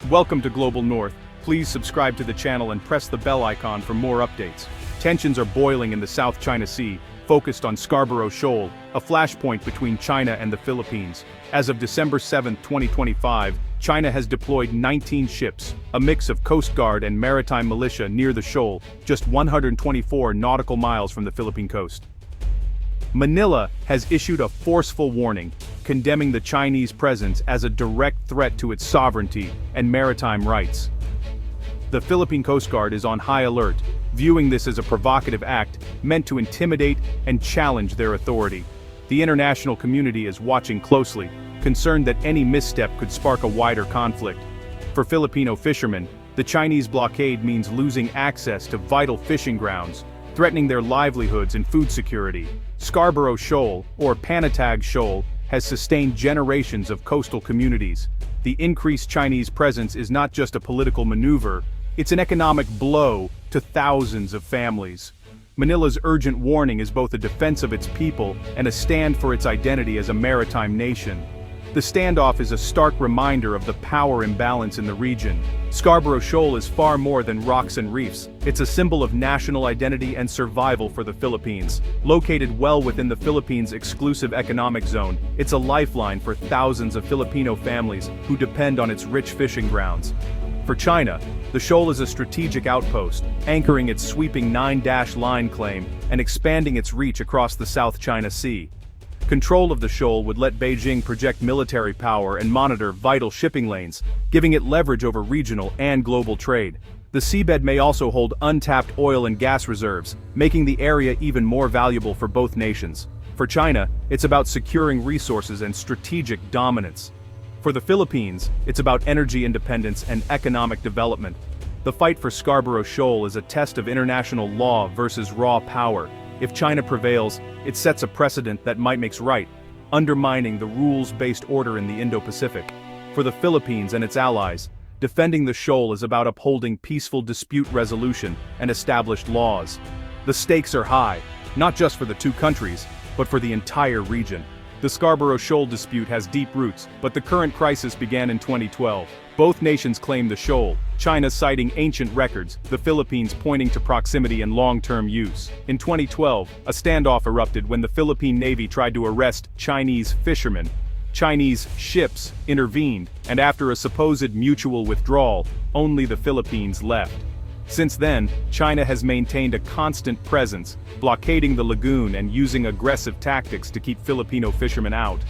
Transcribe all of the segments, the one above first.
Welcome to Global North. Please subscribe to the channel and press the bell icon for more updates. Tensions are boiling in the South China Sea, focused on Scarborough Shoal, a flashpoint between China and the Philippines. As of December 7, 2025, China has deployed 19 ships, a mix of Coast Guard and maritime militia near the shoal, just 124 nautical miles from the Philippine coast. Manila has issued a forceful warning, condemning the Chinese presence as a direct threat to its sovereignty and maritime rights. The Philippine Coast Guard is on high alert, viewing this as a provocative act meant to intimidate and challenge their authority. The international community is watching closely, concerned that any misstep could spark a wider conflict. For Filipino fishermen, the Chinese blockade means losing access to vital fishing grounds, threatening their livelihoods and food security. Scarborough Shoal, or Panatag Shoal, has sustained generations of coastal communities. The increased Chinese presence is not just a political maneuver, it's an economic blow to thousands of families. Manila's urgent warning is both a defense of its people and a stand for its identity as a maritime nation. The standoff is a stark reminder of the power imbalance in the region. Scarborough Shoal is far more than rocks and reefs. It's a symbol of national identity and survival for the Philippines. Located well within the Philippines' exclusive economic zone, it's a lifeline for thousands of Filipino families who depend on its rich fishing grounds. For China, the shoal is a strategic outpost, anchoring its sweeping 9-line claim and expanding its reach across the South China Sea. Control of the shoal would let Beijing project military power and monitor vital shipping lanes, giving it leverage over regional and global trade. The seabed may also hold untapped oil and gas reserves, making the area even more valuable for both nations. For China, it's about securing resources and strategic dominance. For the Philippines, it's about energy independence and economic development. The fight for Scarborough Shoal is a test of international law versus raw power. If China prevails, it sets a precedent that might make right, undermining the rules-based order in the Indo-Pacific. For the Philippines and its allies, defending the shoal is about upholding peaceful dispute resolution and established laws. The stakes are high, not just for the two countries, but for the entire region. The Scarborough Shoal dispute has deep roots, but the current crisis began in 2012. Both nations claim the shoal, China citing ancient records, the Philippines pointing to proximity and long-term use. In 2012, a standoff erupted when the Philippine Navy tried to arrest Chinese fishermen. Chinese ships intervened, and after a supposed mutual withdrawal, only the Philippines left. Since then, China has maintained a constant presence, blockading the lagoon and using aggressive tactics to keep Filipino fishermen out.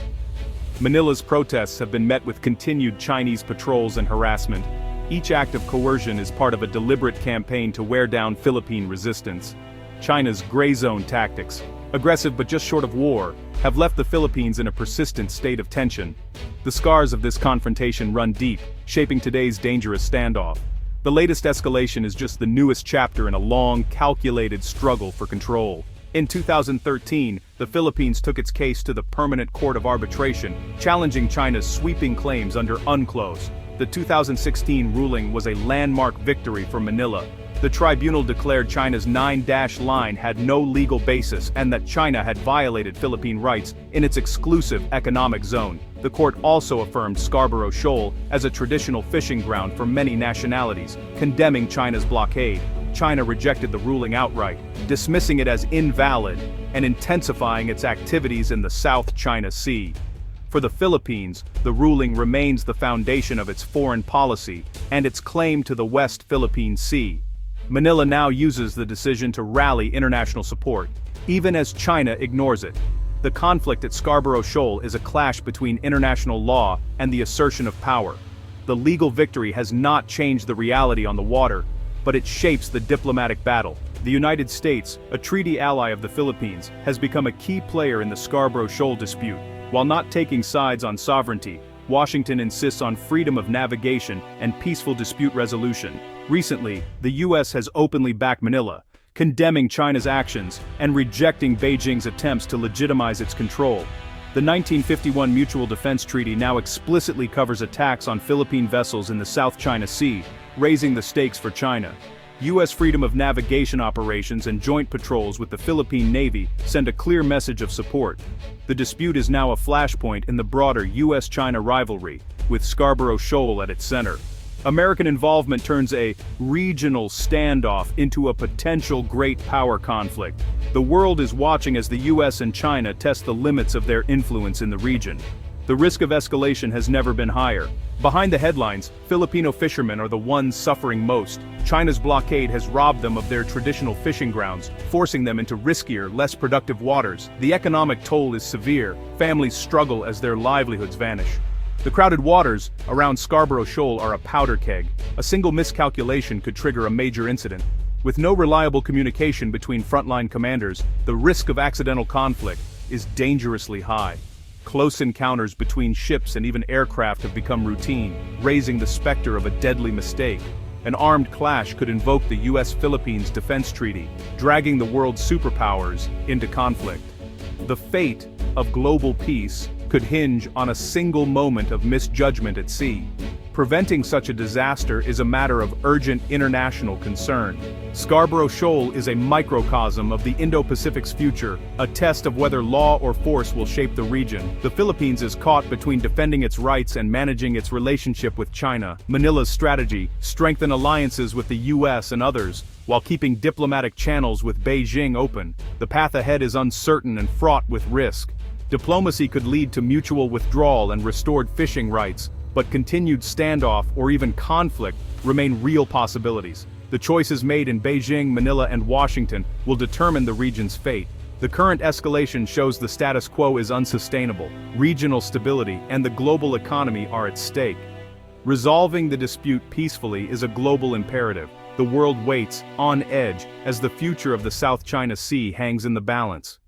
Manila's protests have been met with continued Chinese patrols and harassment. Each act of coercion is part of a deliberate campaign to wear down Philippine resistance. China's gray zone tactics, aggressive but just short of war, have left the Philippines in a persistent state of tension. The scars of this confrontation run deep, shaping today's dangerous standoff. The latest escalation is just the newest chapter in a long, calculated struggle for control. In 2013, the Philippines took its case to the Permanent Court of Arbitration, challenging China's sweeping claims under UNCLOS. The 2016 ruling was a landmark victory for Manila. The tribunal declared China's 9-line had no legal basis and that China had violated Philippine rights in its exclusive economic zone. The court also affirmed Scarborough Shoal as a traditional fishing ground for many nationalities, condemning China's blockade. China rejected the ruling outright, dismissing it as invalid and intensifying its activities in the South China Sea. For the Philippines, the ruling remains the foundation of its foreign policy and its claim to the West Philippine Sea. Manila now uses the decision to rally international support, even as China ignores it. The conflict at Scarborough Shoal is a clash between international law and the assertion of power. The legal victory has not changed the reality on the water, but it shapes the diplomatic battle. The United States, a treaty ally of the Philippines, has become a key player in the Scarborough Shoal dispute. While not taking sides on sovereignty, Washington insists on freedom of navigation and peaceful dispute resolution. Recently, the U.S. has openly backed Manila, condemning China's actions and rejecting Beijing's attempts to legitimize its control. The 1951 Mutual Defense Treaty now explicitly covers attacks on Philippine vessels in the South China Sea, raising the stakes for China. U.S. freedom of navigation operations and joint patrols with the Philippine Navy send a clear message of support. The dispute is now a flashpoint in the broader U.S.-China rivalry, with Scarborough Shoal at its center. American involvement turns a regional standoff into a potential great power conflict. The world is watching as the US and China test the limits of their influence in the region. The risk of escalation has never been higher. Behind the headlines, Filipino fishermen are the ones suffering most. China's blockade has robbed them of their traditional fishing grounds, forcing them into riskier, less productive waters. The economic toll is severe. Families struggle as their livelihoods vanish. The crowded waters around Scarborough Shoal are a powder keg. A single miscalculation could trigger a major incident. With no reliable communication between frontline commanders, the risk of accidental conflict is dangerously high. Close encounters between ships and even aircraft have become routine, raising the specter of a deadly mistake. An armed clash could invoke the US-Philippines Defense Treaty, dragging the world's superpowers into conflict. The fate of global peace could hinge on a single moment of misjudgment at sea. Preventing such a disaster is a matter of urgent international concern. Scarborough Shoal is a microcosm of the Indo-Pacific's future, a test of whether law or force will shape the region. The Philippines is caught between defending its rights and managing its relationship with China. Manila's strategy: strengthen alliances with the US and others, while keeping diplomatic channels with Beijing open. The path ahead is uncertain and fraught with risk. Diplomacy could lead to mutual withdrawal and restored fishing rights, but continued standoff or even conflict remain real possibilities. The choices made in Beijing, Manila, and Washington will determine the region's fate. The current escalation shows the status quo is unsustainable. Regional stability and the global economy are at stake. Resolving the dispute peacefully is a global imperative. The world waits, on edge, as the future of the South China Sea hangs in the balance.